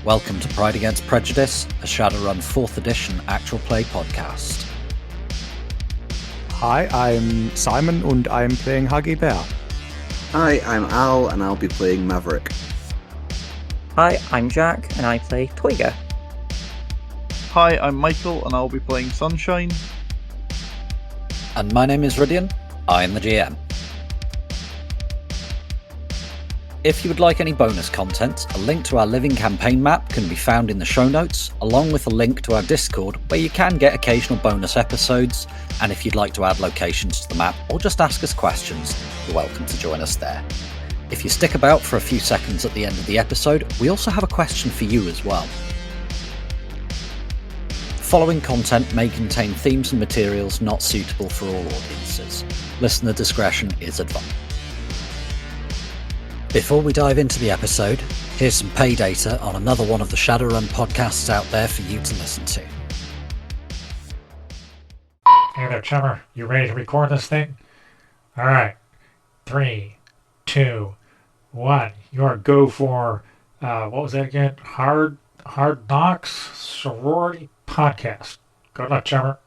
Welcome to Pride Against Prejudice, a Shadowrun 4th edition actual play podcast. Hi, I'm Simon and I'm playing Huggy Bear. Hi, I'm Al and I'll be playing Maverick. Hi, I'm Jack and I play Toyga. Hi, I'm Michael and I'll be playing Sunshine. And my name is Rhydian, I'm the GM. If you would like any bonus content, a link to our living campaign map can be found in the show notes, along with a link to our Discord where you can get occasional bonus episodes, and if you'd like to add locations to the map or just ask us questions, you're welcome to join us there. If you stick about for a few seconds at the end of the episode, we also have a question for you as well. Following content may contain themes and materials not suitable for all audiences. Listener discretion is advised. Before we dive into the episode, here's some pay data on another one of the Shadowrun podcasts out there for you to listen to. Hey there, Chummer. You ready to record this thing? Alright. 3, 2, 1. Your go for, what was that again? Hard Knocks Sorority Podcast. Good luck, Chummer.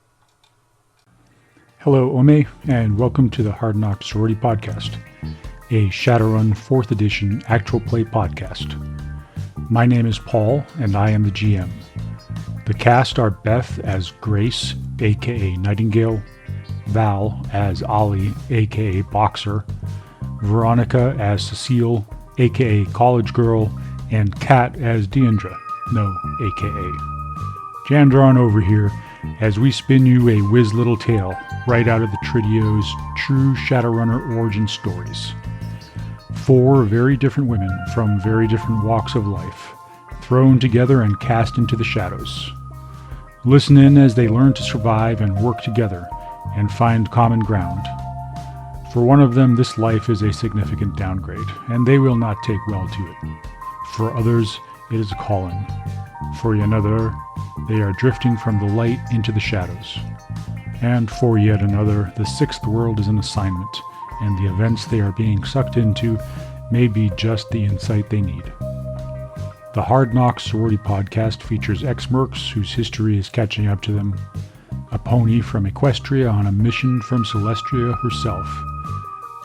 Hello, Ome, and welcome to the Hard Knocks Sorority Podcast, a Shadowrun 4th edition actual play podcast. My name is Paul, and I am the GM. The cast are Beth as Grace, aka Nightingale, Val as Ollie, aka Boxer, Veronica as Cecile, aka College Girl, and Kat as Deandra, no, aka. Jandron over here as we spin you a whiz little tale right out of the Tridio's true Shadowrunner origin stories. 4 very different women from very different walks of life, thrown together and cast into the shadows. Listen in as they learn to survive and work together and find common ground. For one of them, this life is a significant downgrade, and they will not take well to it. For others, it is a calling. For another, they are drifting from the light into the shadows. And for yet another, the 6th world is an assignment, and the events they are being sucked into may be just the insight they need. The Hard Knocks Sorority Podcast features ex-mercs whose history is catching up to them, a pony from Equestria on a mission from Celestria herself,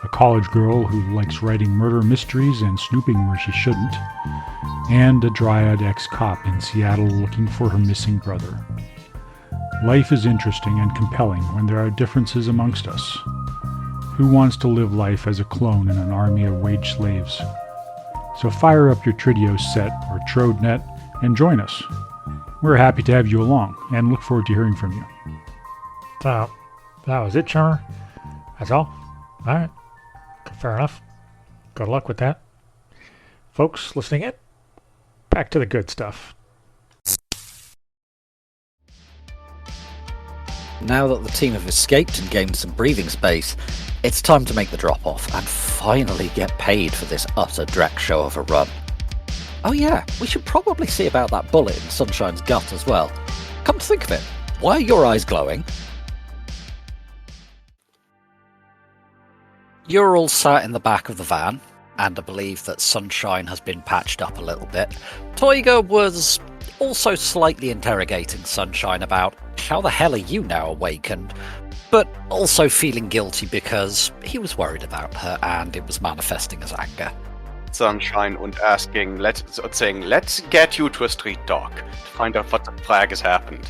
a college girl who likes writing murder mysteries and snooping where she shouldn't, and a dryad ex-cop in Seattle looking for her missing brother. Life is interesting and compelling when there are differences amongst us. Who wants to live life as a clone in an army of wage slaves? So fire up your Tridio set or TrodeNet and join us. We're happy to have you along and look forward to hearing from you. So, that was it, Chummer? That's all? Alright. Fair enough. Good luck with that. Folks listening in, back to the good stuff. Now that the team have escaped and gained some breathing space, it's time to make the drop-off and finally get paid for this utter drekshow of a run. Oh yeah, we should probably see about that bullet in Sunshine's gut as well. Come to think of it, why are your eyes glowing? You're all sat in the back of the van, and I believe that Sunshine has been patched up a little bit. Toyga was also slightly interrogating Sunshine about how the hell are you now awakened, but also feeling guilty because he was worried about her and it was manifesting as anger. Sunshine and saying, let's get you to a street dog to find out what the flag has happened.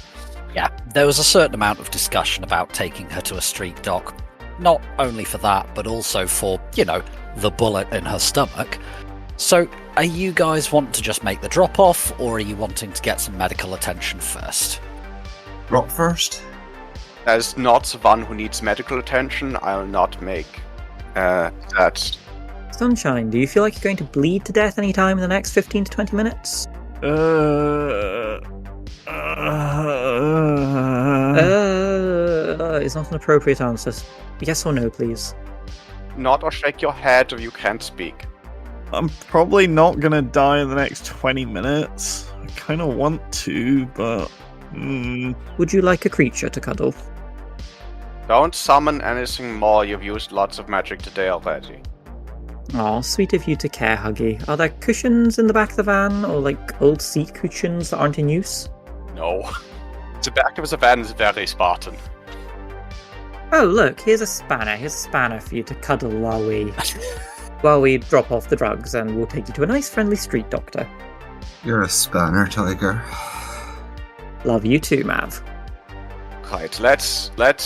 Yeah, there was a certain amount of discussion about taking her to a street doc. Not only for that, but also for, the bullet in her stomach. So, are you guys want to just make the drop-off, or are you wanting to get some medical attention first? Drop first? As not one who needs medical attention, I'll not make that. Sunshine, do you feel like you're going to bleed to death anytime in the next 15 to 20 minutes? It's not an appropriate answer. Yes or no, please. Not or shake your head or you can't speak. I'm probably not gonna die in the next 20 minutes. I kinda want to, but... Would you like a creature to cuddle? Don't summon anything more, you've used lots of magic today already. Aw, sweet of you to care, Huggy. Are there cushions in the back of the van, or like old seat cushions that aren't in use? No. The back of the van is very Spartan. Oh, look, here's a spanner. Here's a spanner for you to cuddle while we drop off the drugs, and we'll take you to a nice, friendly street doctor. You're a spanner, Tiger. Love you too, Mav. Right, let's drop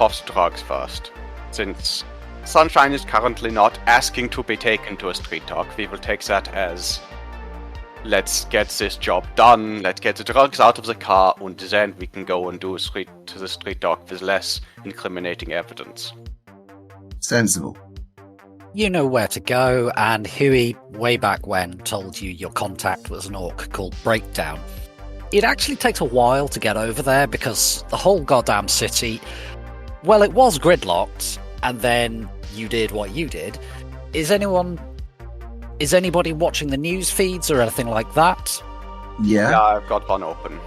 off the drugs first. Since Sunshine is currently not asking to be taken to a street dog, we will take that as let's get this job done, let's get the drugs out of the car, and then we can go and do the street dog with less incriminating evidence. Sensible. You know where to go, and Huey, way back when, told you your contact was an orc called Breakdown. It actually takes a while to get over there because the whole goddamn city, well, it was gridlocked, and then you did what you did. Is anybody watching the news feeds or anything like that? Yeah. I've got one open.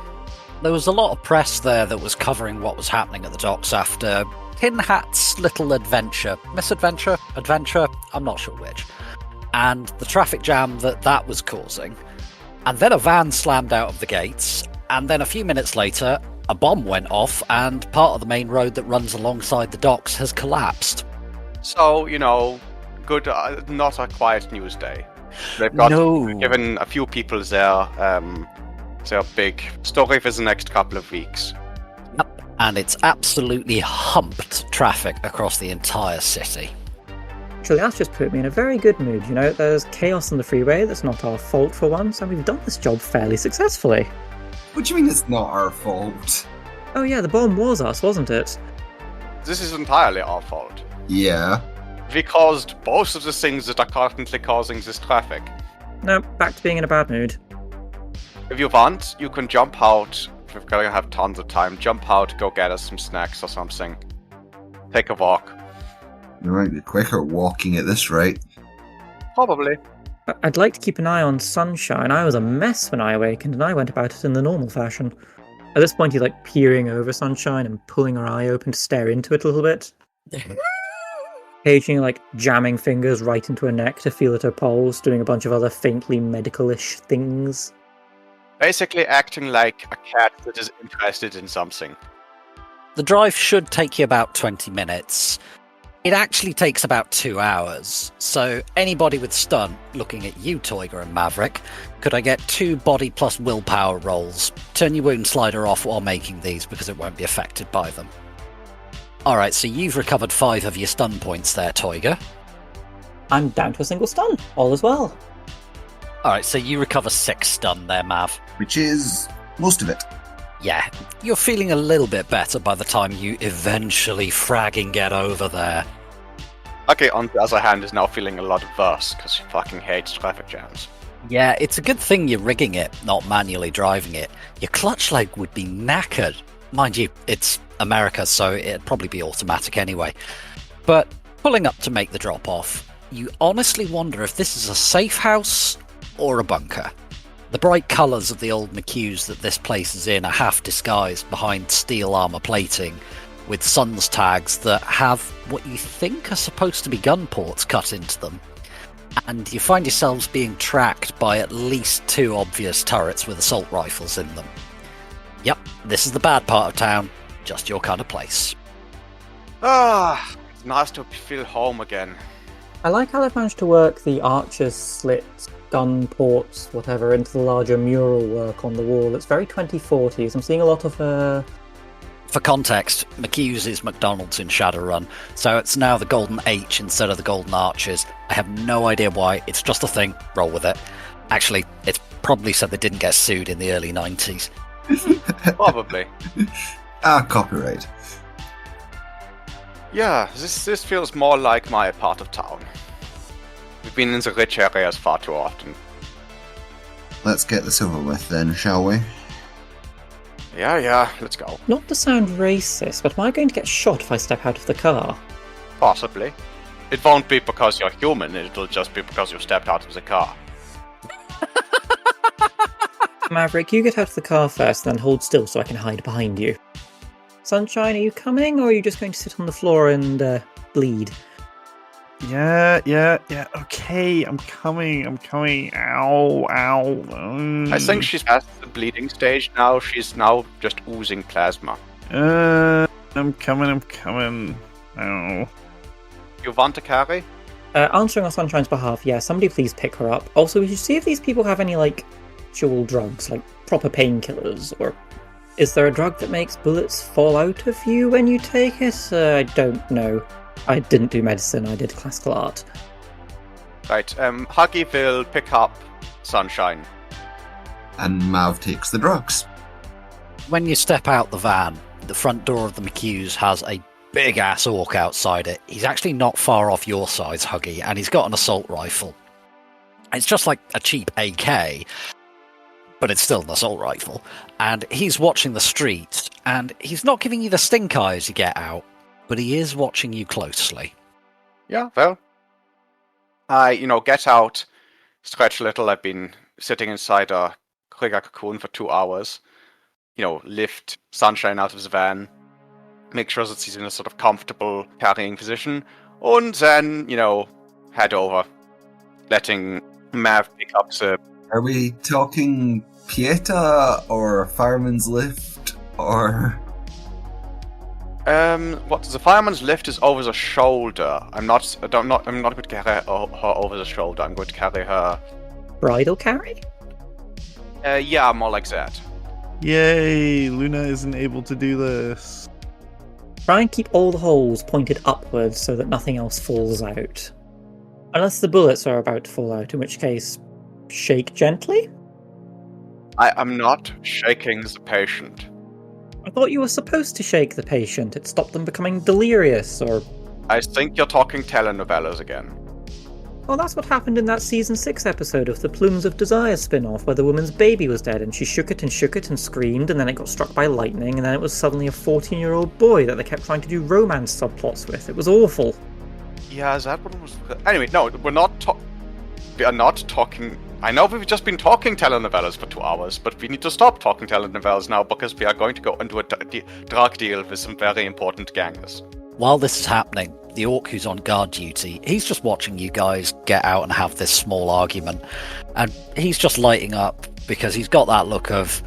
There was a lot of press there that was covering what was happening at the docks after Tin Hat's little adventure. Misadventure? Adventure? I'm not sure which. And the traffic jam that was causing. And then a van slammed out of the gates, and then a few minutes later, a bomb went off, and part of the main road that runs alongside the docks has collapsed. So, good, not a quiet news day. They've got given a few people their big story for the next couple of weeks. Yep, and it's absolutely humped traffic across the entire city. Actually, that's just put me in a very good mood. There's chaos on the freeway. That's not our fault for once, and we've done this job fairly successfully. What do you mean it's not our fault? Oh yeah, the bomb was us, wasn't it? This is entirely our fault. Yeah. We caused both of the things that are currently causing this traffic. No, back to being in a bad mood. If you want, you can jump out. If we're gonna have tons of time, jump out, go get us some snacks or something. Take a walk. We might be quicker walking at this rate. Probably. I'd like to keep an eye on Sunshine. I was a mess when I awakened, and I went about it in the normal fashion. At this point, he's peering over Sunshine and pulling her eye open to stare into it a little bit. Occasionally, jamming fingers right into her neck to feel at her pulse, doing a bunch of other faintly medical-ish things. Basically acting like a cat that is interested in something. The drive should take you about 20 minutes. It actually takes about 2 hours, so anybody with stun, looking at you, Toiger and Maverick, could I get 2 body plus willpower rolls? Turn your wound slider off while making these, because it won't be affected by them. Alright, so you've recovered 5 of your stun points there, Toiger. I'm down to a single stun, all as well. Alright, so you recover 6 stun there, Mav. Which is most of it. Yeah, you're feeling a little bit better by the time you eventually fragging get over there. Okay, on the other hand, is now feeling a lot worse because she fucking hates traffic jams. Yeah, it's a good thing you're rigging it, not manually driving it. Your clutch leg would be knackered. Mind you, it's America, so it'd probably be automatic anyway. But pulling up to make the drop off, you honestly wonder if this is a safe house or a bunker. The bright colours of the old McHughes that this place is in are half disguised behind steel armour plating, with suns tags that have what you think are supposed to be gun ports cut into them. And you find yourselves being tracked by at least 2 obvious turrets with assault rifles in them. Yep, this is the bad part of town, just your kind of place. It's nice to feel home again. I like how they've managed to work the archer's slits, gun ports, whatever, into the larger mural work on the wall. It's very 2040s. I'm seeing a lot of For context, McHughes is McDonald's in Shadowrun, so it's now the Golden H instead of the Golden Arches. I have no idea why, it's just a thing, roll with it. Actually, it's probably so they didn't get sued in the early 90s. Probably. Copyright. Yeah, this feels more like my part of town. We've been in the rich areas far too often. Let's get this over with then, shall we? Yeah, let's go. Not to sound racist, but am I going to get shot if I step out of the car? Possibly. It won't be because you're human, it'll just be because you stepped out of the car. Maverick, you get out of the car first, then hold still so I can hide behind you. Sunshine, are you coming, or are you just going to sit on the floor and bleed? Yeah. Okay, I'm coming. Ow. I think she's past the bleeding stage now. She's now just oozing plasma. I'm coming. Ow. You want to carry? Answering on Sunshine's behalf, yeah, somebody please pick her up. Also, we should see if these people have any, dual drugs, like proper painkillers, or is there a drug that makes bullets fall out of you when you take it? I don't know. I didn't do medicine, I did classical art. Right, Huggy will pick up Sunshine. And Mav takes the drugs. When you step out the van, the front door of the McHughes has a big-ass orc outside it. He's actually not far off your size, Huggy, and he's got an assault rifle. It's just like a cheap AK, but it's still an assault rifle. And he's watching the street, and he's not giving you the stink eye as you get out, but he is watching you closely. Yeah, well, I, get out, stretch a little. I've been sitting inside a Krieger cocoon for 2 hours. Lift Sunshine out of the van, make sure that she's in a sort of comfortable carrying position, and then, head over, letting Mav pick up the... Are we talking Pieta or fireman's lift or... What the fireman's lift is over the shoulder. I'm not going to carry her over the shoulder. I'm going to carry her. Bridal carry? Yeah, more like that. Yay! Luna isn't able to do this. Try and keep all the holes pointed upwards so that nothing else falls out. Unless the bullets are about to fall out, in which case, shake gently? I am not shaking the patient. I thought you were supposed to shake the patient. It stopped them becoming delirious, or... I think you're talking telenovelas again. Well, that's what happened in that Season 6 episode of the Plumes of Desire spin-off, where the woman's baby was dead, and she shook it and screamed, and then it got struck by lightning, and then it was suddenly a 14-year-old boy that they kept trying to do romance subplots with. It was awful. Yeah, that one was... Anyway, no, we are not talking... I know we've just been talking telenovelas for 2 hours, but we need to stop talking telenovelas now, because we are going to go into a drug deal with some very important gangers. While this is happening, the orc who's on guard duty, he's just watching you guys get out and have this small argument. And he's just lighting up because he's got that look of,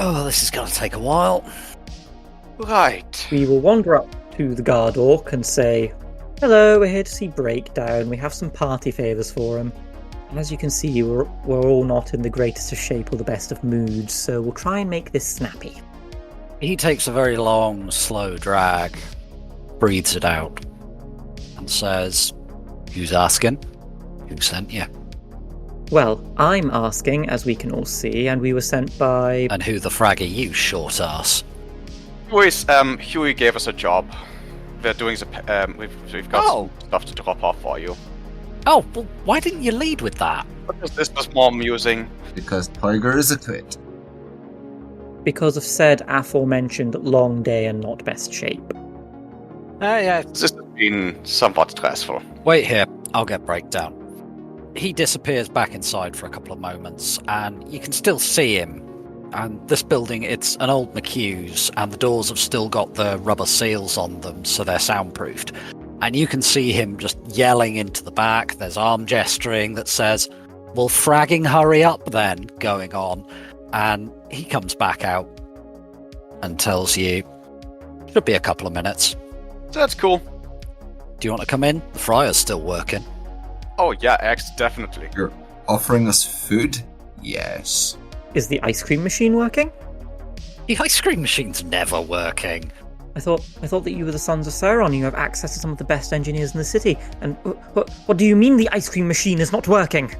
oh, this is going to take a while. Right. We will wander up to the guard orc and say, hello, we're here to see Breakdown. We have some party favours for him. And as you can see, we're all not in the greatest of shape or the best of moods, so we'll try and make this snappy. He takes a very long, slow drag, breathes it out, and says, who's asking? Who sent you? Well, I'm asking, as we can all see, and we were sent by... And who the frag are you, short ass? Huey gave us a job. We're doing the... we've got some stuff to drop off for you. Oh, well, why didn't you lead with that? Because this was more amusing. Because Tiger is a twit. Because of said aforementioned long day and not best shape. Yeah. This has been somewhat stressful. Wait here, I'll get Breakdown. He disappears back inside for a couple of moments, and you can still see him. And this building, it's an old McHughes, and the doors have still got the rubber seals on them, so they're soundproofed. And you can see him just yelling into the back. There's arm gesturing that says, well, fragging hurry up then, going on. And he comes back out and tells you, should be a couple of minutes. That's cool. Do you want to come in? The fryer's still working. Oh yeah, definitely. You're offering us food? Yes. Is the ice cream machine working? The ice cream machine's never working. I thought that you were the sons of Sauron. You have access to some of the best engineers in the city. And what do you mean the ice cream machine is not working?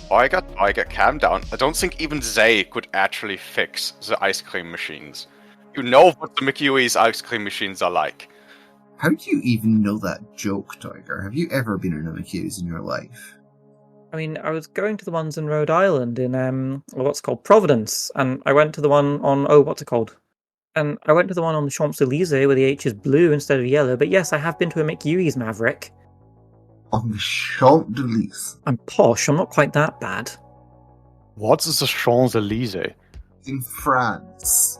Tiger, calm down. I don't think even they could actually fix the ice cream machines. You know what the McHughes ice cream machines are like. How do you even know that joke, Tiger? Have you ever been in a McHughes in your life? I mean, I was going to the ones in Rhode Island in what's called Providence, and I went to the one on what's it called? And I went to the one on the Champs-Elysees where the H is blue instead of yellow. But yes, I have been to a McHughes, Maverick. On the Champs-Elysees? I'm posh. I'm not quite that bad. What is the Champs-Elysees? In France.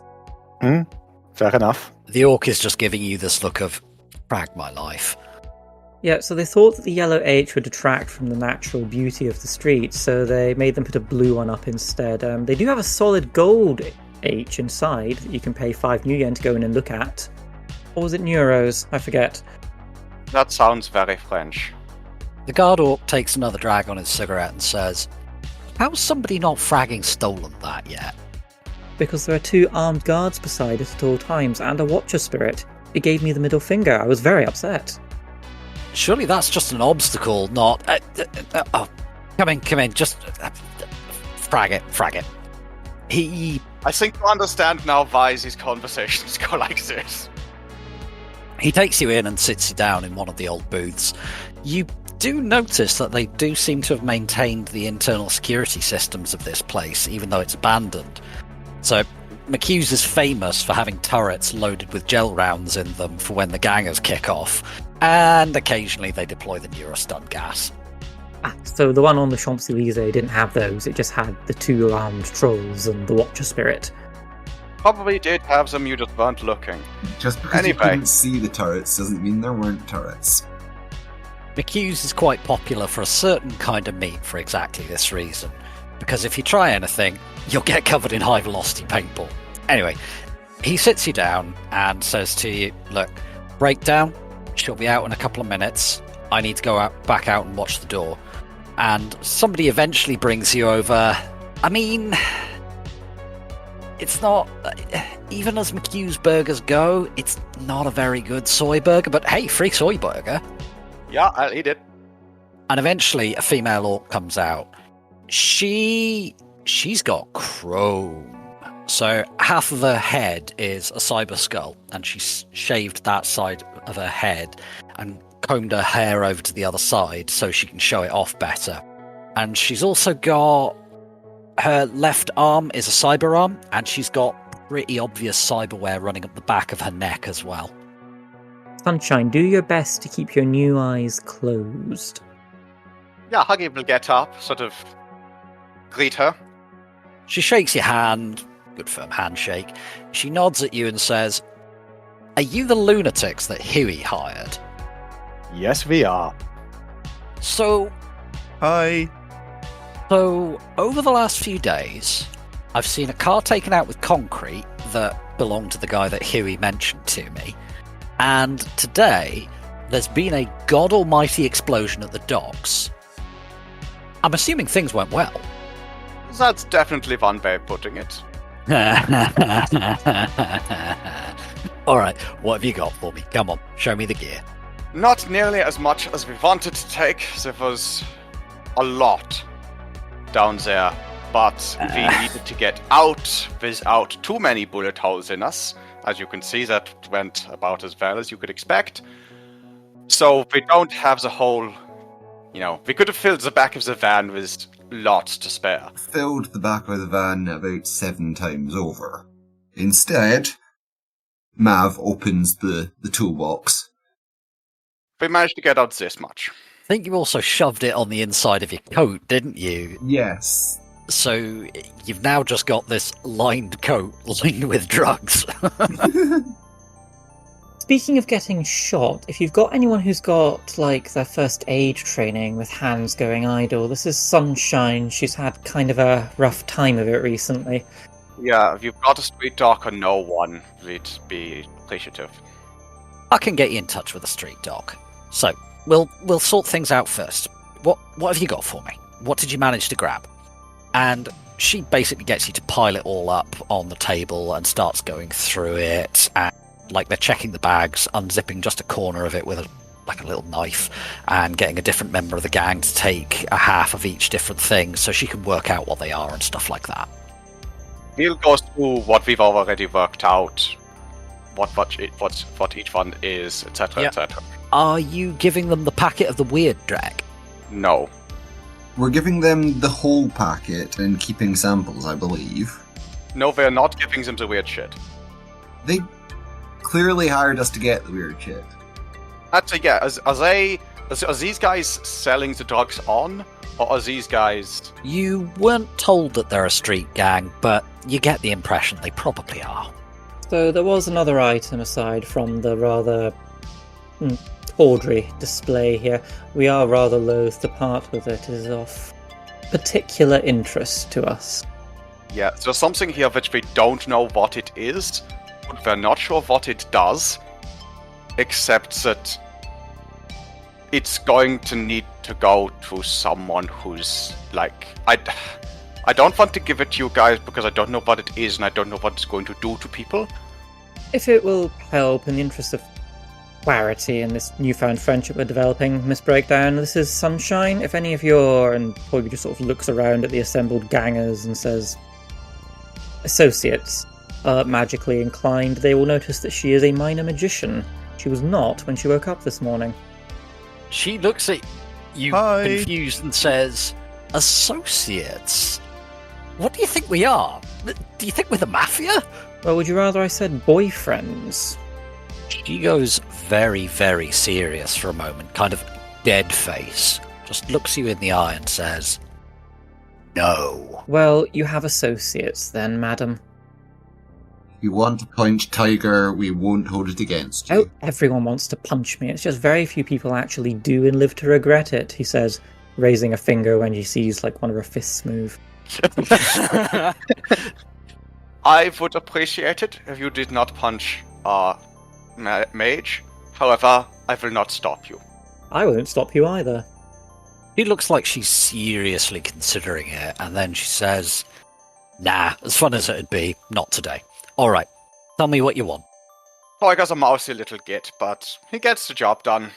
Fair enough. The orc is just giving you this look of, frag my life. Yeah, so they thought that the yellow H would detract from the natural beauty of the street, so they made them put a blue one up instead. They do have a solid gold H inside that you can pay 5 new yen to go in and look at. Or was it euros? I forget. That sounds very French. The guard orc takes another drag on his cigarette and says, "How's somebody not fragging stolen that yet?" Because there are 2 armed guards beside it at all times, and a watcher spirit. It gave me the middle finger. I was very upset. Surely that's just an obstacle, not... oh, come in, just... frag it. I think you understand now why these conversations go like this. He takes you in and sits you down in one of the old booths. You do notice that they do seem to have maintained the internal security systems of this place, even though it's abandoned. So, McHugh's is famous for having turrets loaded with gel rounds in them for when the gangers kick off, and occasionally they deploy the Neurostun gas. So the one on the Champs-Élysées didn't have those, it just had the 2 armed trolls and the watcher spirit. Probably did have them, you just weren't looking. Just because you couldn't see the turrets doesn't mean there weren't turrets. McHugh's is quite popular for a certain kind of meat for exactly this reason. Because if you try anything, you'll get covered in high-velocity paintball. Anyway, he sits you down and says to you, "Look, breakdown, she'll be out in a couple of minutes. I need to go back out and watch the door." And somebody eventually brings you over. I mean, it's not... Even as McHugh's burgers go, it's not a very good soy burger, but hey, free soy burger. Yeah, I'll eat it. And eventually a female orc comes out. She's got chrome. So half of her head is a cyber skull, and she's shaved that side of her head and combed her hair over to the other side so she can show it off better. And she's also got... Her left arm is a cyber arm, and she's got pretty obvious cyberware running up the back of her neck as well. Sunshine, do your best to keep your new eyes closed. Yeah, Huggy will get up, sort of greet her. She shakes your hand, good firm handshake. She nods at you and says, "Are you the lunatics that Huey hired?" Yes, we are. So, Hi. over the last few days, I've seen a car taken out with concrete that belonged to the guy that Huey mentioned to me. And today, there's been a god almighty explosion at the docks. I'm assuming things went well. That's definitely one way of putting it. Alright, what have you got for me? Come on, show me the gear. Not nearly as much as we wanted to take. There was a lot down there, but we needed to get out without too many bullet holes in us. As you can see, that went about as well as you could expect. So we don't have the whole... we could have filled the back of the van with lots to spare. Filled the back of the van about 7 times over. Instead, Mav opens the toolbox. We managed to get out this much. I think you also shoved it on the inside of your coat, didn't you? Yes. So you've now just got this lined coat lined with drugs. Speaking of getting shot, if you've got anyone who's got, their first aid training with hands going idle, this is Sunshine. She's had kind of a rough time of it recently. Yeah, if you've got a street dog or no one, we'd be appreciative. I can get you in touch with a street dog. So, we'll sort things out first. What have you got for me? What did you manage to grab? And she basically gets you to pile it all up on the table and starts going through it, and they're checking the bags, unzipping just a corner of it with a little knife, and getting a different member of the gang to take a half of each different thing so she can work out what they are and stuff like that. We'll go through what we've already worked out, what each one is, etc., etc. Are you giving them the packet of the weird drag? No. We're giving them the whole packet and keeping samples, I believe. No, we're not giving them the weird shit. They clearly hired us to get the weird shit. Actually, yeah, are these guys selling the drugs on, or are these guys... You weren't told that they're a street gang, but you get the impression they probably are. So there was another item aside from the rather tawdry display here. We are rather loath to part with it. It is of particular interest to us. Yeah, there's something here which we don't know what it is, but we're not sure what it does, except that it's going to need to go to someone who's like... I don't want to give it to you guys because I don't know what it is and I don't know what it's going to do to people. If it will help in the interest of clarity in this newfound friendship we're developing, Miss Breakdown, this is Sunshine. If any of your, and Poiby just sort of looks around at the assembled gangers and says, associates are magically inclined, they will notice that she is a minor magician. She was not when she woke up this morning. She looks at you Hi. confused and says, associates? What do you think we are? Do you think we're the mafia? Well, would you rather I said boyfriends? She goes very, very serious for a moment, kind of dead face. Just looks you in the eye and says, no. Well, you have associates then, madam. You want to punch Tiger, we won't hold it against you. Oh, everyone wants to punch me. It's just very few people actually do and live to regret it, he says, raising a finger when he sees like one of her fists move. I would appreciate it if you did not punch our mage. However, I will not stop you. I won't stop you either. She looks like she's seriously considering it, and then she says, nah, as fun as it'd be, not today. Alright, tell me what you want. Tiger's a mousy little git, but he gets the job done.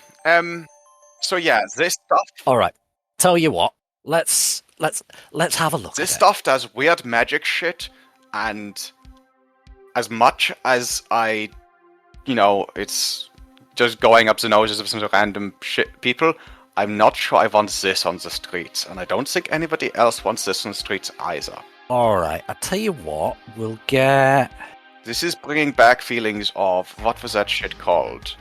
So yeah, this stuff... Alright, tell you what, let's have a look This at stuff does weird magic shit, and as much as I, it's just going up the noses of some random shit people, I'm not sure I want this on the streets, and I don't think anybody else wants this on the streets either. Alright, I'll tell you what, we'll get... This is bringing back feelings of, what was that shit called?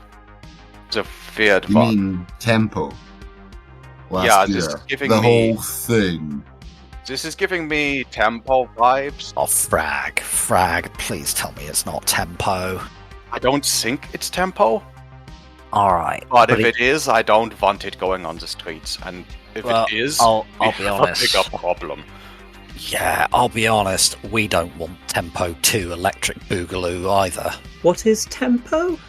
The weird You one. mean tempo? Last Yeah, year. this is giving the me- whole thing. This is giving me tempo vibes. Oh, frag, please tell me it's not tempo. I don't think it's tempo, Alright. but if it is, I don't want it going on the streets. And if Well, it is, I'll we be have honest. a bigger problem. Yeah, I'll be honest, we don't want Tempo 2 Electric Boogaloo either. What is tempo?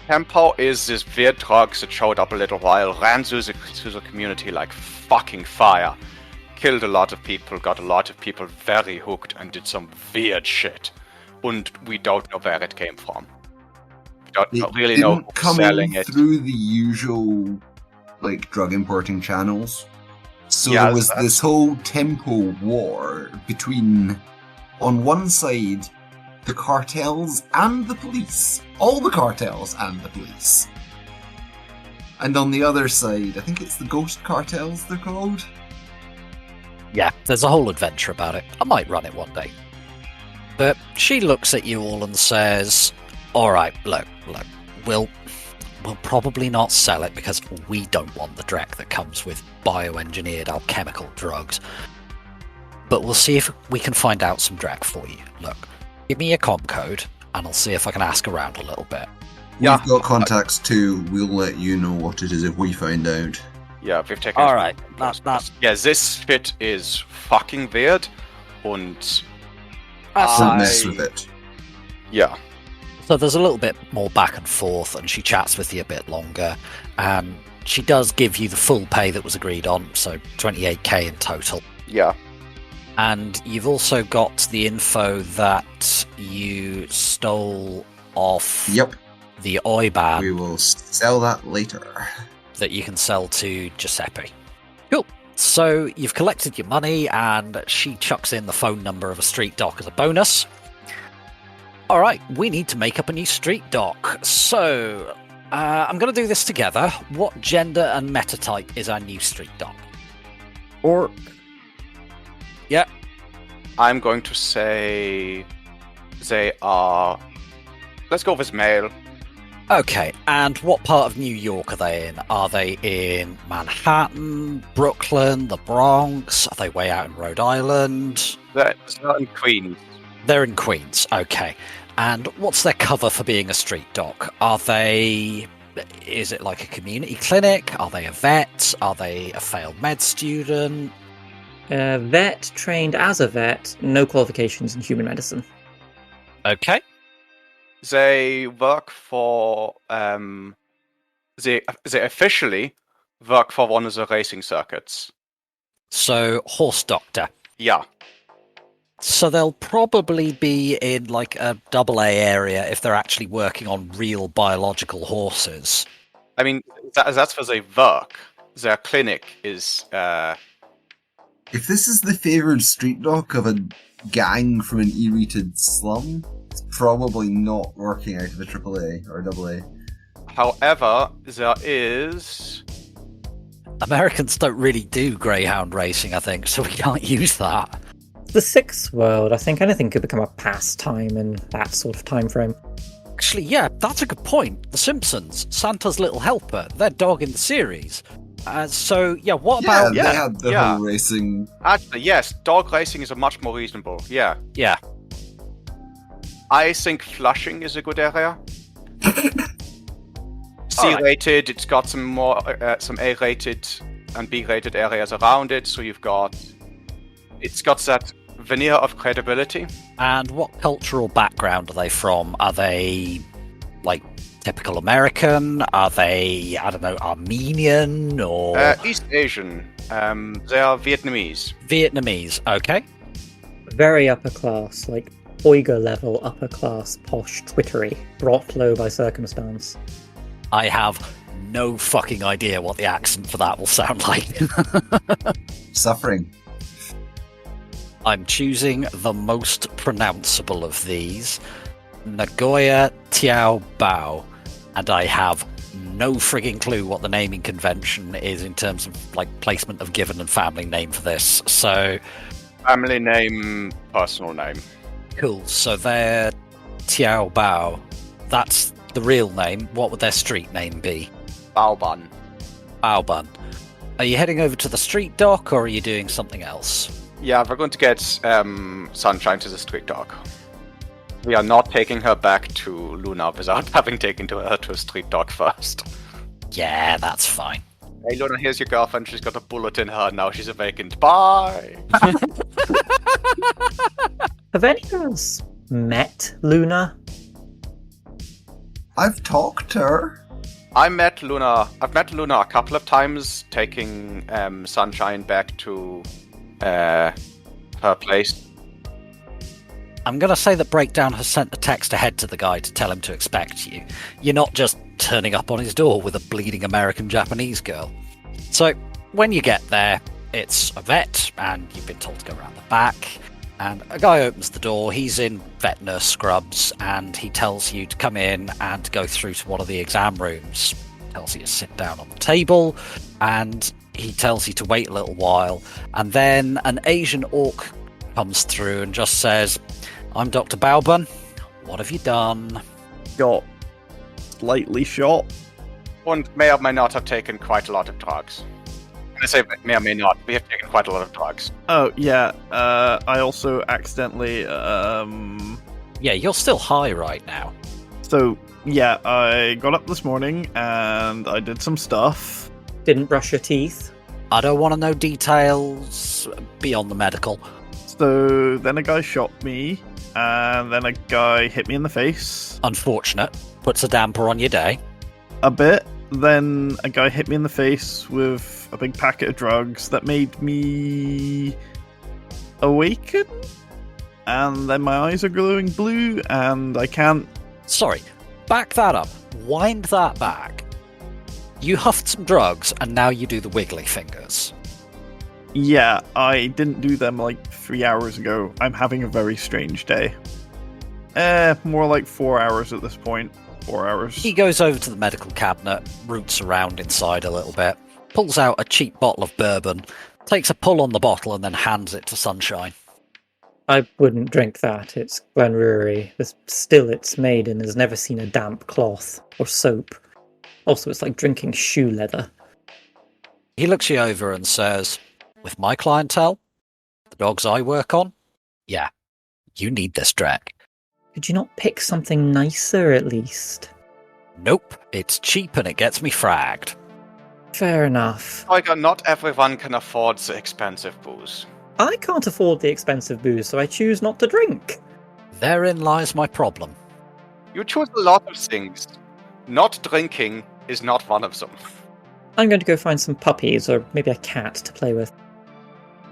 Tempo is this weird drug that showed up a little while, ran through the community like fucking fire, killed a lot of people, got a lot of people very hooked, and did some weird shit. And we don't know where it came from. We don't really know Didn't who's come selling in it. through the usual, drug importing channels. So Yeah, there was that's- this whole tempo war between, on one side, the cartels and the police. All the cartels and the police. And on the other side, I think it's the ghost cartels they're called. Yeah, there's a whole adventure about it. I might run it one day. But she looks at you all and says, alright, look, we'll probably not sell it because we don't want the Drek that comes with bioengineered alchemical drugs. But we'll see if we can find out some Drek for you. Look, give me your comp code and I'll see if I can ask around a little bit. Yeah. We've got contacts too. We'll let you know what it is if we find out. Yeah, we've taken. Alright, that Yeah, this shit is fucking weird, and Don't mess with it. yeah, So there's a little bit more back and forth, and she chats with you a bit longer. She does give you the full pay that was agreed on, so 28k in total. yeah. And you've also got the info that you stole off Yep. the IBAN We will sell that later. that you can sell to Giuseppe. Cool. So you've collected your money, and she chucks in the phone number of a street doc as a bonus. All right, we need to make up a new street doc. So I'm going to do this together. What gender and meta type is our new street doc? Orc. Yeah. I'm going to say they are. Let's go with male. Okay, and what part of New York are they in? Are they in Manhattan, Brooklyn, the Bronx? Are they way out in Rhode Island? They're in Queens. They're in Queens, okay. And what's their cover for being a street doc? Are they Is it like a community clinic? Are they a vet? Are they a failed med student? Vet, trained as a vet, no qualifications in human medicine. Okay. They work for they officially work for one of the racing circuits. So, horse doctor. Yeah. So they'll probably be in like a AA area if they're actually working on real biological horses. I mean, that's where they work. Their clinic is. If this is the favoured street dog of a gang from an E-rated slum, it's probably not working out of a AAA or AA. However, there is. Americans don't really do greyhound racing, I think, so we can't use that. The sixth world, I think anything could become a pastime in that sort of time frame. Actually, yeah, that's a good point. The Simpsons, Santa's Little Helper, their dog in the series. So, yeah, what about... They had the whole racing... Actually, yes, dog racing is a much more reasonable, yeah. Yeah. I think Flushing is a good area. C-rated, it's got some more, some A-rated and B-rated areas around it, so it's got that veneer of credibility. And what cultural background are they from? Are they, like, typical American? Are they, I don't know, Armenian or... East Asian. They are Vietnamese. Vietnamese, okay. Very upper class, like Uyghur level upper class, posh, twittery, brought low by circumstance. I have no fucking idea what the accent for that will sound like. Suffering. I'm choosing the most pronounceable of these, Nagoya Tiao Bao, and I have no frigging clue what the naming convention is in terms of like placement of given and family name for this. So, family name, personal name. Cool. So they're Tiao Bao. That's the real name. What would their street name be? Baobun. Baobun. Are you heading over to the street dock, or are you doing something else? Yeah, we're going to get Sunshine to the street dog. We are not taking her back to Luna without having taken her to a street dog first. Yeah, that's fine. Hey Luna, here's your girlfriend. She's got a bullet in her. Now she's a vacant. Bye! Have any of us met Luna? I've talked to her. I've met Luna a couple of times, taking Sunshine back to her place. I'm going to say that Breakdown has sent a text ahead to the guy to tell him to expect you. You're not just turning up on his door with a bleeding American Japanese girl. So, when you get there, it's a vet, and you've been told to go around the back, and a guy opens the door. He's in vet nurse scrubs, and he tells you to come in and go through to one of the exam rooms. Tells you to sit down on the table, and he tells you to wait a little while, and then an Asian orc comes through and just says, "I'm Dr. Baobun. What have you done?" Got slightly shot. And may or may not have taken quite a lot of drugs. I say may or may not. We have taken quite a lot of drugs. Oh, yeah. I also accidentally... Yeah, you're still high right now. So, yeah, I got up this morning and I did some stuff. Didn't brush your teeth? I don't want to know details beyond the medical. So, then a guy shot me, and then a guy hit me in the face. Unfortunate. Puts a damper on your day. A bit. Then a guy hit me in the face with a big packet of drugs that made me awaken. And then my eyes are glowing blue, and I can't... Sorry, back that up. Wind that back. You huffed some drugs, and now you do the wiggly fingers. Yeah, I didn't do them like 3 hours ago. I'm having a very strange day. More like 4 hours at this point. 4 hours. He goes over to the medical cabinet, roots around inside a little bit, pulls out a cheap bottle of bourbon, takes a pull on the bottle, and then hands it to Sunshine. I wouldn't drink that. It's Glenrury. The still it's made and has never seen a damp cloth or soap. Also, it's like drinking shoe leather. He looks you over and says, "With my clientele, the dogs I work on, yeah, you need this Drek." Could you not pick something nicer at least? Nope, it's cheap and it gets me fragged. Fair enough. Tiger, not everyone can afford the expensive booze. I can't afford the expensive booze, so I choose not to drink. Therein lies my problem. You choose a lot of things. Not drinking is not one of them. I'm going to go find some puppies, or maybe a cat to play with.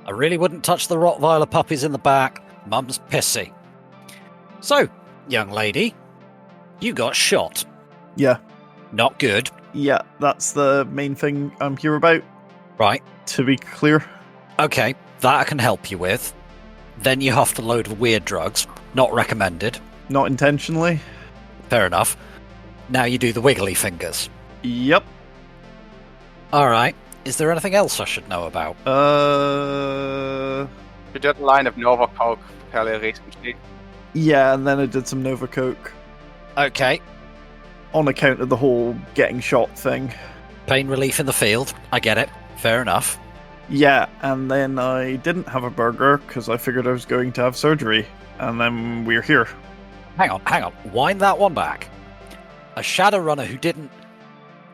I really wouldn't touch the Rottweiler puppies in the back. Mum's pissy. So, young lady, you got shot. Yeah. Not good. Yeah, that's the main thing I'm here about, Right. to be clear. Okay, that I can help you with. Then you huffed a load of weird drugs. Not recommended. Not intentionally. Fair enough. Now you do the wiggly fingers. Yep. Alright. Is there anything else I should know about? You did a line of Nova Coke fairly recently. Yeah, and then I did some Nova Coke. Okay. On account of the whole getting shot thing. Pain relief in the field. I get it. Fair enough. Yeah, and then I didn't have a burger because I figured I was going to have surgery. And then we're here. Hang on. Wind that one back. A Shadowrunner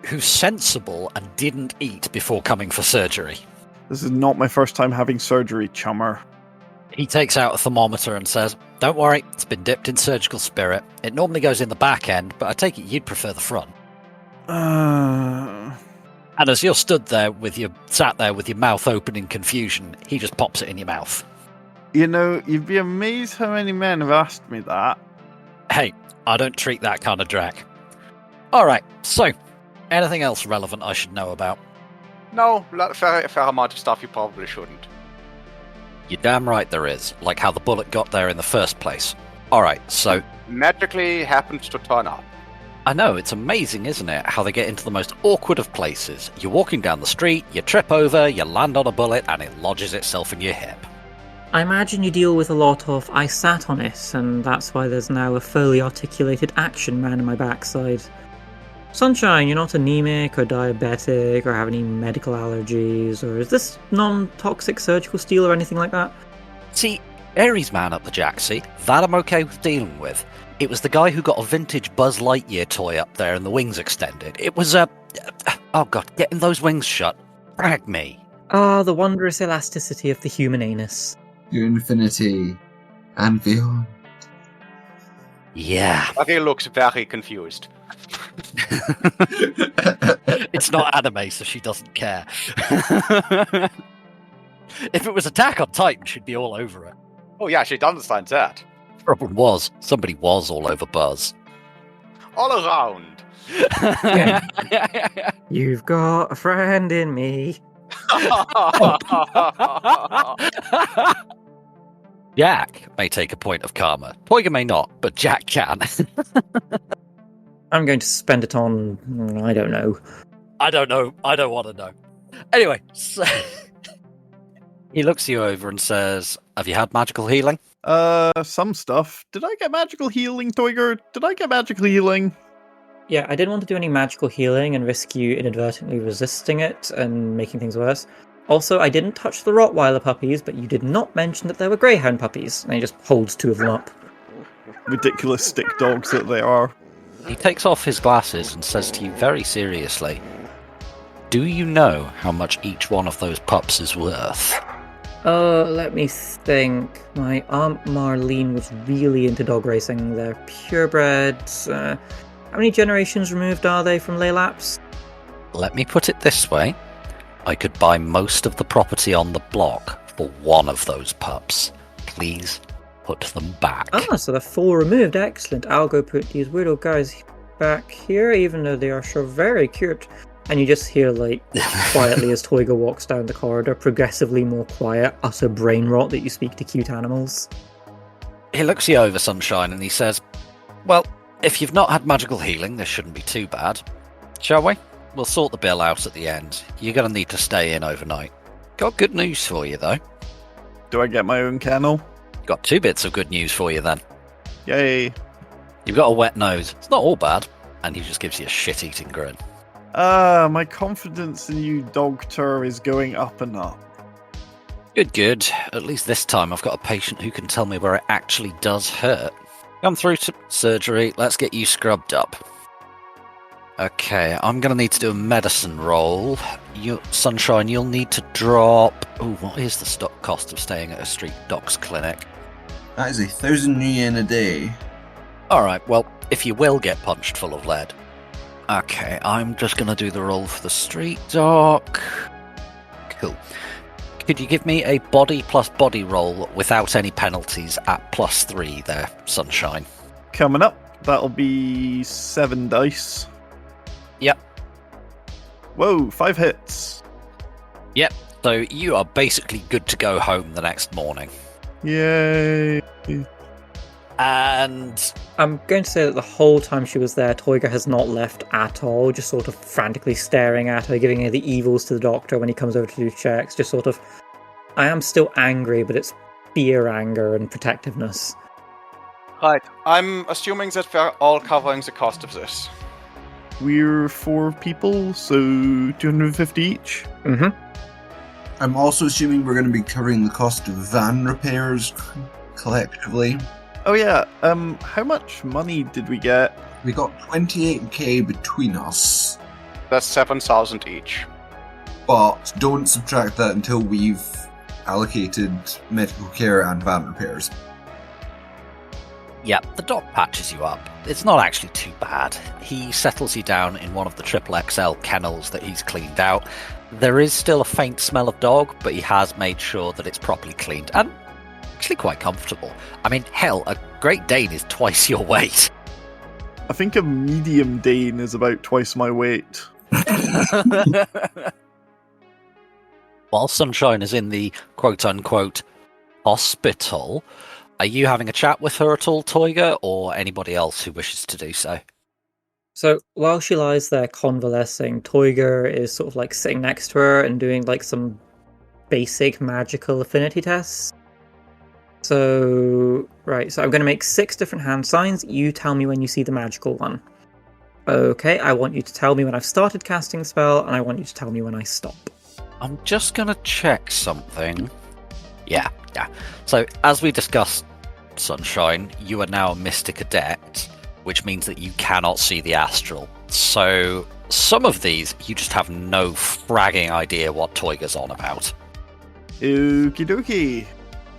who's sensible and didn't eat before coming for surgery. This is not my first time having surgery, chummer. He takes out a thermometer and says, "Don't worry, it's been dipped in surgical spirit. It normally goes in the back end, but I take it you'd prefer the front." And as you're sat there with your mouth open in confusion, he just pops it in your mouth. You know, you'd be amazed how many men have asked me that. Hey, I don't treat that kind of drag. Alright, so, anything else relevant I should know about? No, fair amount of stuff you probably shouldn't. You're damn right there is, like how the bullet got there in the first place. Alright, so... Magically happens to turn up. I know, it's amazing, isn't it, how they get into the most awkward of places. You're walking down the street, you trip over, you land on a bullet, and it lodges itself in your hip. I imagine you deal with a lot of "I sat on it," and that's why there's now a fully articulated action man in my backside. Sunshine, you're not anemic or diabetic or have any medical allergies, or is this non-toxic surgical steel or anything like that? See, Aries man up the jacksie, that I'm okay with dealing with. It was the guy who got a vintage Buzz Lightyear toy up there and the wings extended. It was oh god, getting those wings shut. Frag me. Ah, the wondrous elasticity of the human anus. To infinity and beyond. Yeah. He looks very confused. It's not anime, so she doesn't care. If it was Attack on Titan, she'd be all over it. Oh yeah, she understands that. Problem was, somebody was all over Buzz. All around. You've got a friend in me. Jack may take a point of karma. Toyga may not, but Jack can. I'm going to spend it on... I don't know. I don't know. I don't want to know. Anyway, so he looks you over and says, "Have you had magical healing?" Some stuff. Did I get magical healing, Toiger? Did I get magical healing? Yeah, I didn't want to do any magical healing and risk you inadvertently resisting it and making things worse. Also, I didn't touch the Rottweiler puppies, but you did not mention that there were Greyhound puppies. And he just holds two of them up. Ridiculous stick dogs that they are. He takes off his glasses and says to you very seriously, "Do you know how much each one of those pups is worth?" Let me think. My Aunt Marlene was really into dog racing. They're purebreds. How many generations removed are they from Laylaps? Let me put it this way. I could buy most of the property on the block for one of those pups. Please put them back. Ah, so they're full removed. Excellent. I'll go put these weirdo guys back here, even though they are so very cute. And you just hear, like, quietly as Toiga walks down the corridor, progressively more quiet, utter brain rot that you speak to cute animals. He looks you over, Sunshine, and he says, "Well, if you've not had magical healing, this shouldn't be too bad. Shall we? We'll sort the bill out at the end. You're going to need to stay in overnight. Got good news for you, though." Do I get my own kennel? Got two bits of good news for you, then. Yay. You've got a wet nose. It's not all bad. And he just gives you a shit-eating grin. My confidence in you, Doctor, is going up and up. Good. At least this time I've got a patient who can tell me where it actually does hurt. Come through to surgery. Let's get you scrubbed up. Okay, I'm going to need to do a medicine roll. Sunshine, you'll need to drop... Oh, what is the stock cost of staying at a street doc's clinic? That is 1,000 yen a day. Alright, well, if you will get punched full of lead. Okay, I'm just going to do the roll for the street doc. Cool. Could you give me a body plus body roll without any penalties at +3 there, Sunshine? Coming up, that'll be 7 dice. Yep. Whoa, 5 hits. Yep, so you are basically good to go home the next morning. Yay. And I'm going to say that the whole time she was there, Toyga has not left at all, just sort of frantically staring at her, giving her the evils to the doctor when he comes over to do checks, just sort of, I am still angry, but it's fear anger and protectiveness. Right, I'm assuming that we're all covering the cost of this. We're 4 people, so 250 each. Mm-hmm. I'm also assuming we're going to be covering the cost of van repairs collectively. Oh yeah, how much money did we get? We got 28k between us, That's 7,000 each. but don't subtract that until we've allocated medical care and van repairs. yeah, the doc patches you up. It's not actually too bad. He settles you down in one of the XXL kennels that he's cleaned out. There is still a faint smell of dog, but he has made sure that it's properly cleaned and actually quite comfortable. I mean, hell, a Great Dane is twice your weight. I think a medium Dane is about twice my weight. While Sunshine is in the quote-unquote hospital, are you having a chat with her at all, Toyga, or anybody else who wishes to do so? So while she lies there convalescing, Toyga is sort of like sitting next to her and doing like some basic magical affinity tests. So, right, so I'm going to make 6 different hand signs. You tell me when you see the magical one. Okay, I want you to tell me when I've started casting the spell, and I want you to tell me when I stop. I'm just going to check something. Yeah. So, as we discussed, Sunshine, you are now a Mystic Adept, which means that you cannot see the astral. So, some of these, you just have no fragging idea what Toyga's on about. Okie dokie.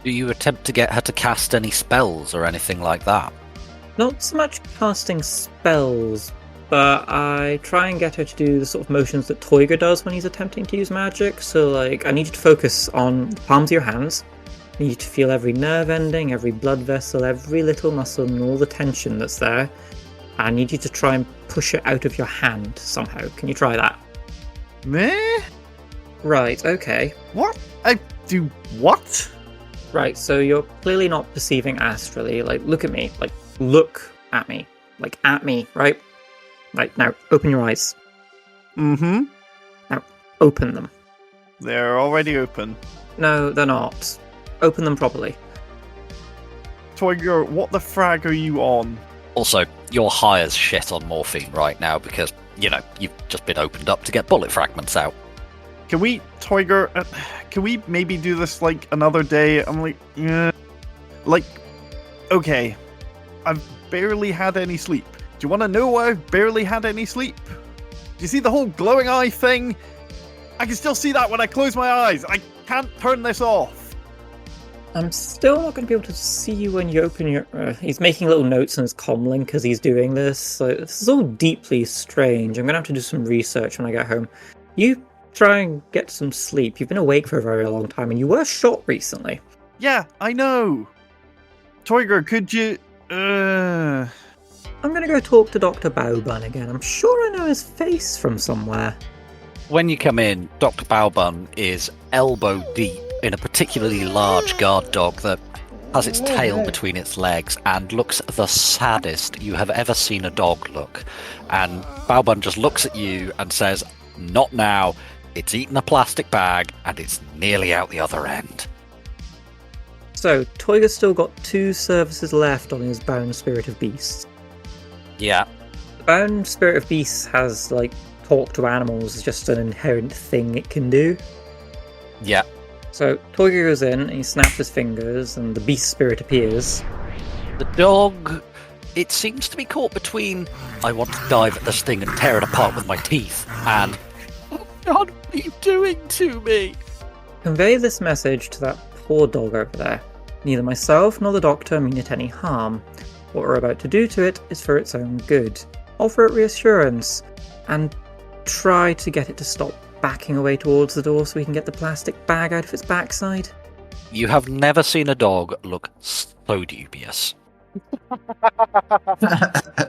Do you attempt to get her to cast any spells or anything like that? Not so much casting spells, but I try and get her to do the sort of motions that Toyga does when he's attempting to use magic. So, like, I need you to focus on the palms of your hands. I need you to feel every nerve ending, every blood vessel, every little muscle, and all the tension that's there. I need you to try and push it out of your hand somehow. Can you try that? Meh? Right, okay. What? I do what? Right, so you're clearly not perceiving astrally. Like, look at me. Like, look at me. Like, at me, right? Right, now, open your eyes. Mm-hmm. Now, open them. They're already open. No, they're not. Open them properly. Toyga, what the frag are you on? Also, you're high as shit on morphine right now because, you've just been opened up to get bullet fragments out. Can we, Toyga, can we maybe do this, like, another day? I'm like, yeah. Like, okay. I've barely had any sleep. Do you want to know why I've barely had any sleep? Do you see the whole glowing eye thing? I can still see that when I close my eyes. I can't turn this off. I'm still not going to be able to see you when you open your... he's making little notes on his comlink as he's doing this. So this is all deeply strange. I'm going to have to do some research when I get home. You try and get some sleep. You've been awake for a very long time, and you were shot recently. Yeah, I know. Toyga, could you... I'm going to go talk to Dr. Baobun again. I'm sure I know his face from somewhere. When you come in, Dr. Baobun is elbow deep in a particularly large guard dog that has its tail between its legs and looks the saddest you have ever seen a dog look. And Baobun just looks at you and says, "Not now. It's eaten a plastic bag and it's nearly out the other end." So, Toyga's still got 2 services left on his Bound Spirit of Beasts. Yeah. The Bound Spirit of Beasts has, like, talk to animals is just an inherent thing it can do. Yeah. So, Toyga goes in, and he snaps his fingers, and the beast spirit appears. The dog it seems to be caught between I want to dive at this thing and tear it apart with my teeth, and oh God, what are you doing to me? Convey this message to that poor dog over there. Neither myself nor the doctor mean it any harm. What we're about to do to it is for its own good. Offer it reassurance, and try to get it to stop backing away towards the door so we can get the plastic bag out of its backside. You have never seen a dog look so dubious.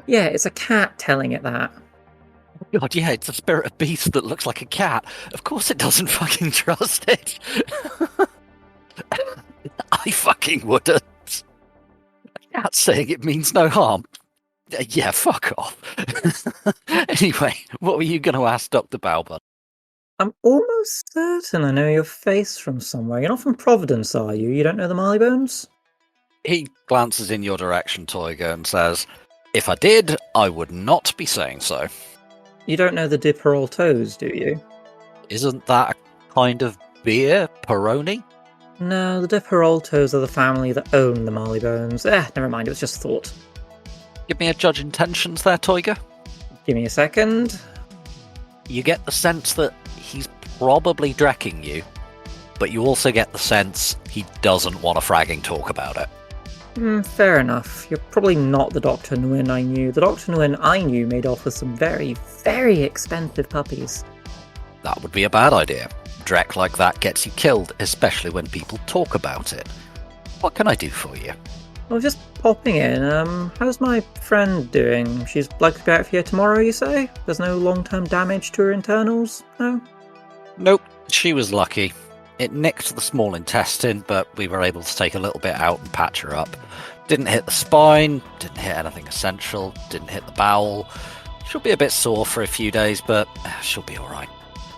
Yeah, it's a cat telling it that. God, yeah, it's a spirit of beast that looks like a cat. Of course it doesn't fucking trust it. I fucking wouldn't. A cat saying it means no harm. Yeah, fuck off. Anyway, what were you going to ask Dr. Balbun? I'm almost certain I know your face from somewhere. You're not from Providence, are you? You don't know the Marleybones? He glances in your direction, Toyga, and says, if I did, I would not be saying so. You don't know the De Peraltos, do you? Isn't that a kind of beer, Peroni? No, the De Peraltos are the family that own the Marleybones. Never mind, it was just a thought. Give me a judge intentions there, Toyga. Give me a second. You get the sense that he's probably drecking you, but you also get the sense he doesn't want a fragging talk about it. Fair enough. You're probably not the Dr. Nguyen I knew. The Dr. Nguyen I knew made off with some very, very expensive puppies. That would be a bad idea. Drek like that gets you killed, especially when people talk about it. What can I do for you? I was just popping in. How's my friend doing? She's likely to be out of here tomorrow, you say? There's no long-term damage to her internals? No? Nope, she was lucky. It nicked the small intestine, but we were able to take a little bit out and patch her up. Didn't hit the spine, didn't hit anything essential, didn't hit the bowel. She'll be a bit sore for a few days, but she'll be alright.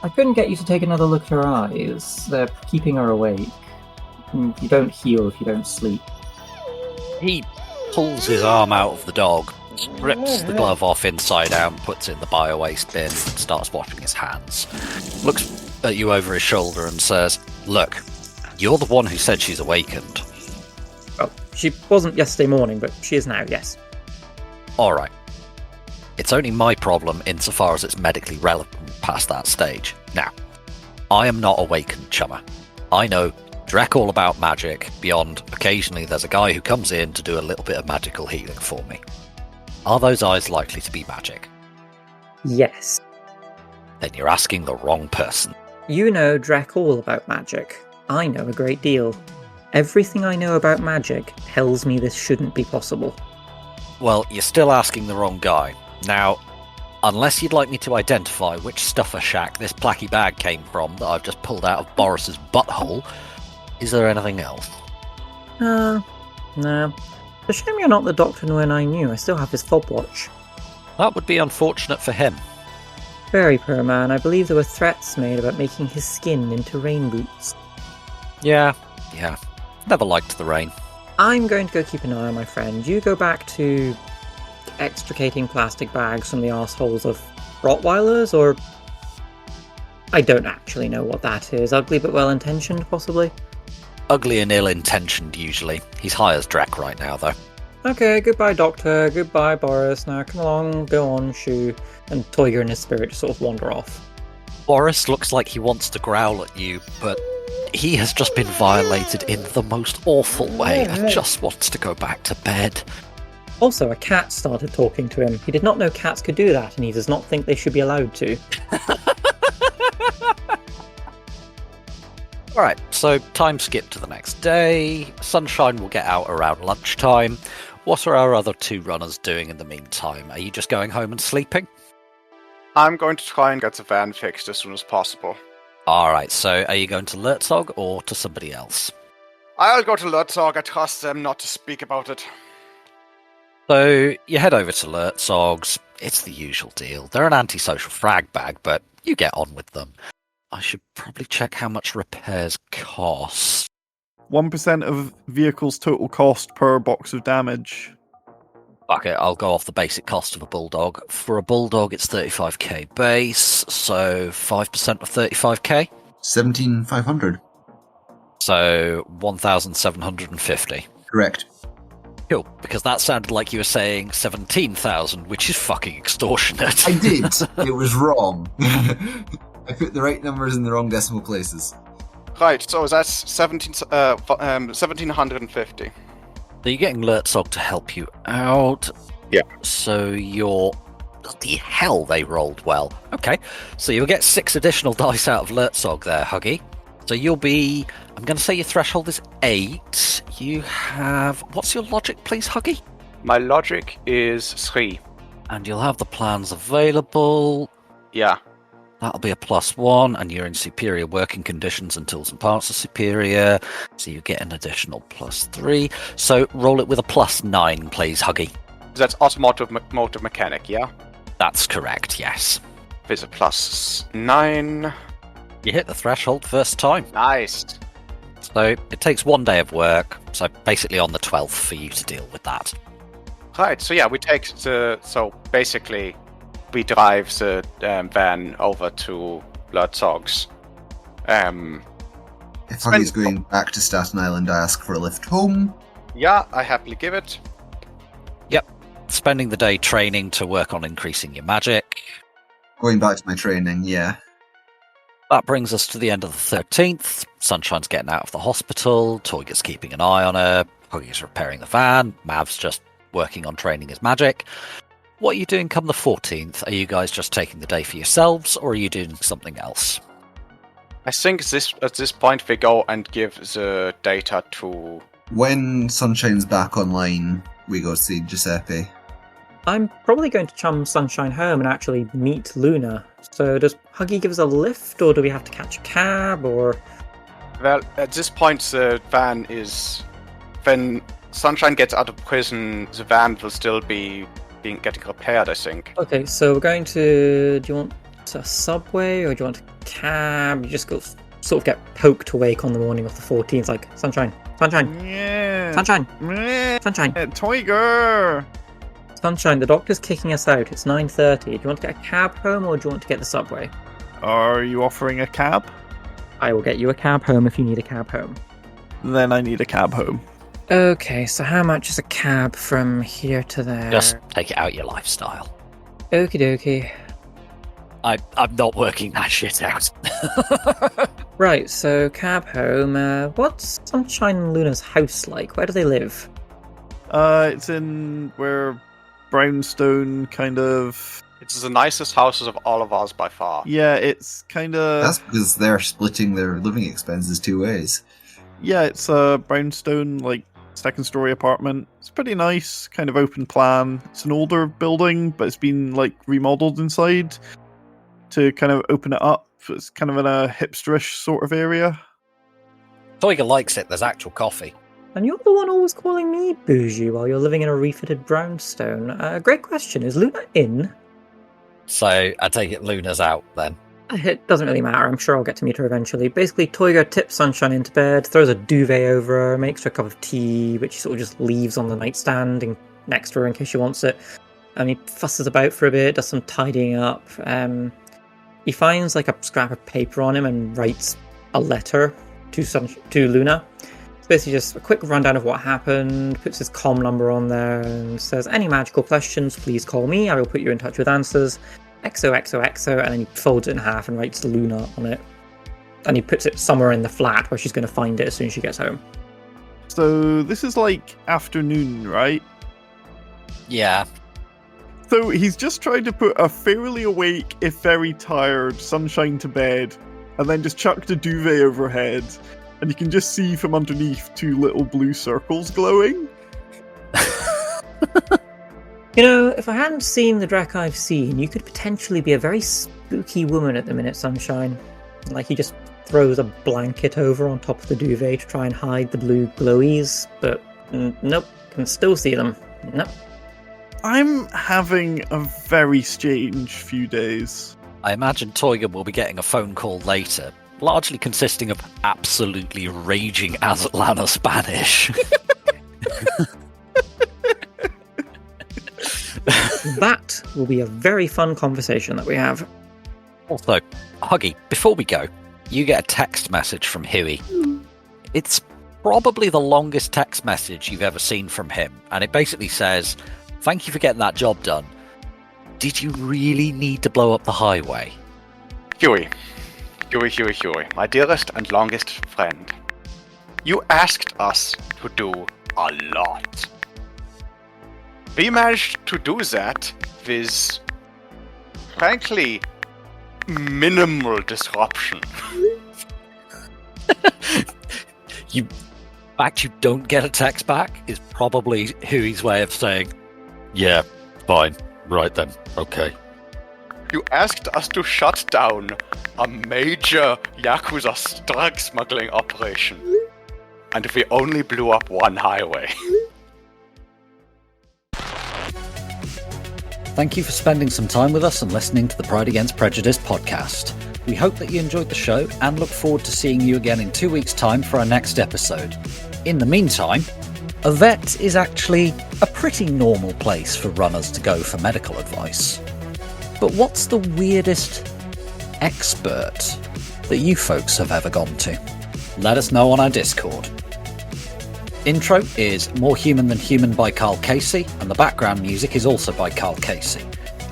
I couldn't get you to take another look at her eyes. They're keeping her awake. You don't heal if you don't sleep. He pulls his arm out of the dog, strips the glove off inside out, puts it in the bio-waste bin, and starts washing his hands. Looks at you over his shoulder and says, look, you're the one who said she's awakened. Well, she wasn't yesterday morning, but she is now, yes. Alright. It's only my problem insofar as it's medically relevant past that stage. Now, I am not awakened, chummer. I know Drek all about magic, beyond occasionally there's a guy who comes in to do a little bit of magical healing for me. Are those eyes likely to be magic? Yes. Then you're asking the wrong person. You know Drek all about magic. I know a great deal. Everything I know about magic tells me this shouldn't be possible. Well, you're still asking the wrong guy. Now, unless you'd like me to identify which stuffer shack this placky bag came from that I've just pulled out of Boris's butthole, is there anything else? No. It's a shame you're not the Dr. Nguyen I knew. I still have his fob watch. That would be unfortunate for him. Very poor man. I believe there were threats made about making his skin into rain boots. Yeah. Never liked the rain. I'm going to go keep an eye on my friend. You go back to extricating plastic bags from the arseholes of Rottweilers, or... I don't actually know what that is. Ugly but well-intentioned, possibly? Ugly and ill-intentioned, usually. He's high as Drek right now, though. Okay, goodbye, Doctor. Goodbye, Boris. Now, come along, go on, shoo. And Toyga and his spirit just sort of wander off. Boris looks like he wants to growl at you, but he has just been violated in the most awful way and just wants to go back to bed. Also, a cat started talking to him. He did not know cats could do that, and he does not think they should be allowed to. Alright, so time skip to the next day. Sunshine will get out around lunchtime. What are our other two runners doing in the meantime? Are you just going home and sleeping? I'm going to try and get the van fixed as soon as possible. Alright, so are you going to Lertzog or to somebody else? I'll go to Lertzog. I trust them not to speak about it. So you head over to Lertzog's. It's the usual deal. They're an antisocial frag bag, but you get on with them. I should probably check how much repairs cost. 1% of vehicle's total cost per box of damage. Fuck it, I'll go off the basic cost of a bulldog. For a bulldog, it's 35k base, so 5% of 35k? 17,500. So 1,750. Correct. Cool, because that sounded like you were saying 17,000, which is fucking extortionate. I did. It was wrong. I put the right numbers in the wrong decimal places. Right, so that's 1750. So you're getting Lurtzog to help you out. Yeah. So you're... Bloody hell, they rolled well. Okay, so you'll get 6 additional dice out of Lurtzog there, Huggy. So you'll be... I'm going to say your threshold is 8. You have... What's your logic, please, Huggy? My logic is 3. And you'll have the plans available. Yeah. That'll be a +1, and you're in superior working conditions and tools and parts are superior. So you get an additional +3. So roll it with a +9, please, Huggy. That's automotive motive mechanic, yeah? That's correct, yes. With a +9. You hit the threshold first time. Nice. So it takes 1 day of work, so basically on the 12th for you to deal with that. Right, so yeah, we take the... So basically, we drive the van over to Lurtzog's. If Huggy's going back to Staten Island, I ask for a lift home. Yeah, I happily give it. Yep. Spending the day training to work on increasing your magic. Going back to my training, yeah. That brings us to the end of the 13th. Sunshine's getting out of the hospital. Toyga's keeping an eye on her. Huggy's repairing the van. Mav's just working on training his magic. What are you doing come the 14th? Are you guys just taking the day for yourselves, or are you doing something else? I think at this point we go and give the data to... When Sunshine's back online, we go see Giuseppe. I'm probably going to chum Sunshine home and actually meet Luna. So does Huggy give us a lift, or do we have to catch a cab, or... Well, at this point the van is... When Sunshine gets out of prison, the van will still be getting repaired, I think. Okay, so we're going to... Do you want a subway, or do you want a cab? You just go sort of get poked awake on the morning of the 14th, like, Sunshine, Yeah. Sunshine, Yeah. Sunshine. Toiger. Sunshine, the doctor's kicking us out. It's 9:30. Do you want to get a cab home, or do you want to get the subway? Are you offering a cab? I will get you a cab home if you need a cab home. Then I need a cab home. Okay, so how much is a cab from here to there? Just take it out your lifestyle. Okie dokie. I'm not working that shit out. Right, so cab home. What's Sunshine and Luna's house like? Where do they live? It's in where brownstone kind of... It's the nicest houses of all of us by far. Yeah, it's kind of... That's because they're splitting their living expenses 2 ways. Yeah, it's a brownstone, like, second-story apartment. It's pretty nice, kind of open plan. It's an older building, but it's been, like, remodeled inside to kind of open it up. It's kind of in a hipsterish sort of area. Toyga likes it. There's actual coffee. And you're the one always calling me bougie while you're living in a refitted brownstone. Great question. Is Luna in? So I take it Luna's out then. It doesn't really matter. I'm sure I'll get to meet her eventually. Basically, Toyga tips Sunshine into bed, throws a duvet over her, makes her a cup of tea, which she sort of just leaves on the nightstand next to her in case she wants it. And he fusses about for a bit, does some tidying up. He finds like a scrap of paper on him and writes a letter to Luna. It's basically just a quick rundown of what happened, puts his comm number on there, and says, any magical questions, please call me. I will put you in touch with answers. XOXOXO, and then he folds it in half and writes Luna on it. And he puts it somewhere in the flat where she's going to find it as soon as she gets home. So this is like afternoon, right? Yeah. So he's just trying to put a fairly awake, if very tired, Sunshine to bed, and then just chucked a duvet overhead, and you can just see from underneath 2 little blue circles glowing. You know, if I hadn't seen the Drek I've seen, you could potentially be a very spooky woman at the minute, Sunshine. Like, he just throws a blanket over on top of the duvet to try and hide the blue glowies, but nope, can still see them. Nope. I'm having a very strange few days. I imagine Toyga will be getting a phone call later, largely consisting of absolutely raging Aztlana Spanish. That will be a very fun conversation that we have. Also, Huggy, before we go, you get a text message from Huey. It's probably the longest text message you've ever seen from him. And it basically says, "Thank you for getting that job done. Did you really need to blow up the highway?" Huey, my dearest and longest friend. You asked us to do a lot. We managed to do that with, frankly, minimal disruption. The fact you don't get a text back is probably Huey's way of saying, "Yeah, fine, right then, okay." You asked us to shut down a major Yakuza drug smuggling operation. And we only blew up one highway. Thank you for spending some time with us and listening to the Pride Against Prejudice podcast. We hope that you enjoyed the show and look forward to seeing you again in 2 weeks' time for our next episode. In the meantime, a vet is actually a pretty normal place for runners to go for medical advice. But what's the weirdest expert that you folks have ever gone to? Let us know on our Discord. Intro is More Human Than Human by Carl Casey, and the background music is also by Carl Casey.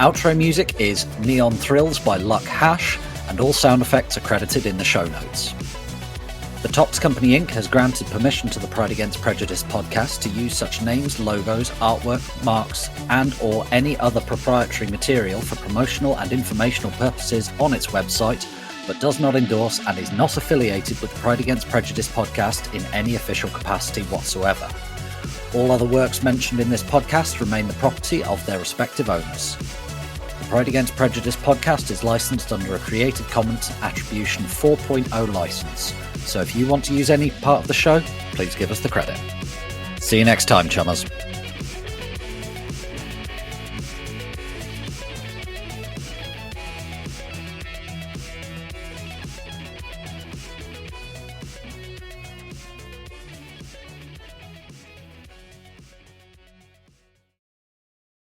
Outro music is Neon Thrills by Luck Hash, and all sound effects are credited in the show notes. The Tops Company Inc. has granted permission to the Pride Against Prejudice podcast to use such names, logos, artwork, marks, and or any other proprietary material for promotional and informational purposes on its website, but does not endorse and is not affiliated with the Pride Against Prejudice podcast in any official capacity whatsoever. All other works mentioned in this podcast remain the property of their respective owners. The Pride Against Prejudice podcast is licensed under a Creative Commons Attribution 4.0 license, so if you want to use any part of the show, please give us the credit. See you next time, chummers.